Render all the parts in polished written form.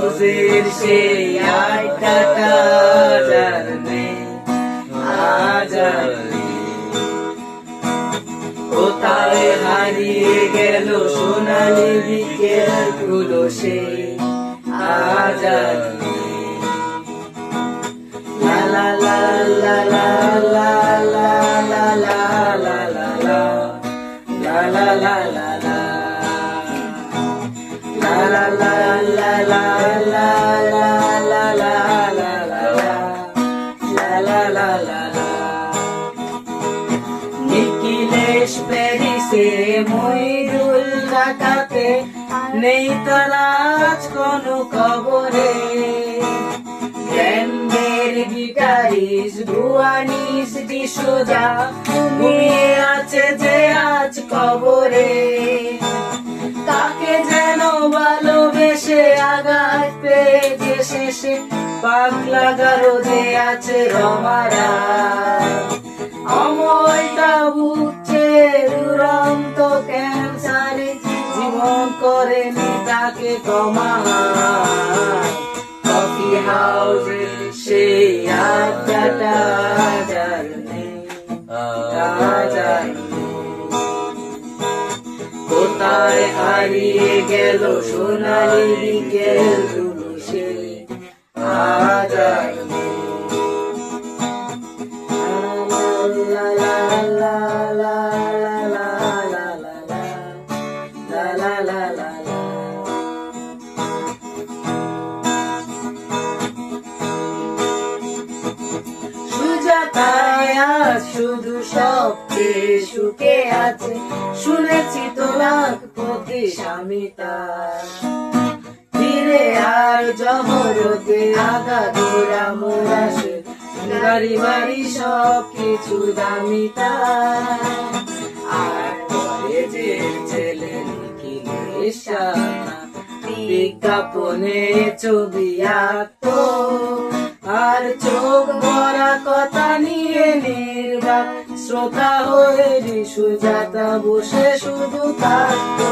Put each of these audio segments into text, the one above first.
হাউসের সেই আড্ডাটা যার নেই আজ আর নেই। কোথায় হারিয়ে গেল সোনালি বিকেল গুলো সেই আজ আর নেই। লা লা লা লা লা লা লা লা লা লা লা লা লা লা লা লা লা la la la la la la la la la la la la la Nikhilesh প্যারিসে মইদুল ঢাকাতে নেই তার আজ কোনো খবরে। ব্যান্ডের গিটারিস্ট ভুয়ানিস ডিসোজা ঘুমিয়ে আছে যে আজ কবরে। তাকে যেন ভালোবেসে আঘাত পেয়েছে শেষে পাগলা গারদে আছে রমারা। অমলটা ভুগছে দুরন্ত ক্যান্সারে, জীবন করেনি তাকে ক্ষমা। কফি হাউসে সেই আড্ডাটা যার নেই আজ আর নেই। কোথায় হারিয়ে গেল সোনালি বিকেল গুলো সেই আজ আর নেই। লা লা লা লা লা লা লা লা লা লা লা লা। সুজাতায় আজ শুধু সবচেয়ে সুখে আছে, শুনেছি তো লাখপতি স্বামী তার। ফিরে আর জহরতে আগা গোড়া মোড়া সে গাড়ি বাড়ি সব কিছু দামি তার। আর কলেজের ছেলে নিখিলেশ বিজ্ঞাপনে ছবি আঁকতো, আর চোখ ভরা কথা নিয়ে নির্বাক শ্রোতা হয়ে সুজাতা বসে শুধু থাকতো।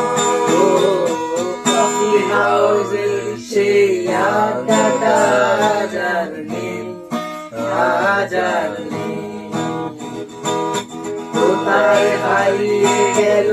কফি হাউসে সেই আড্ডাটা যার নেই আজ আর নেই। কোথায় হারিয়ে গেল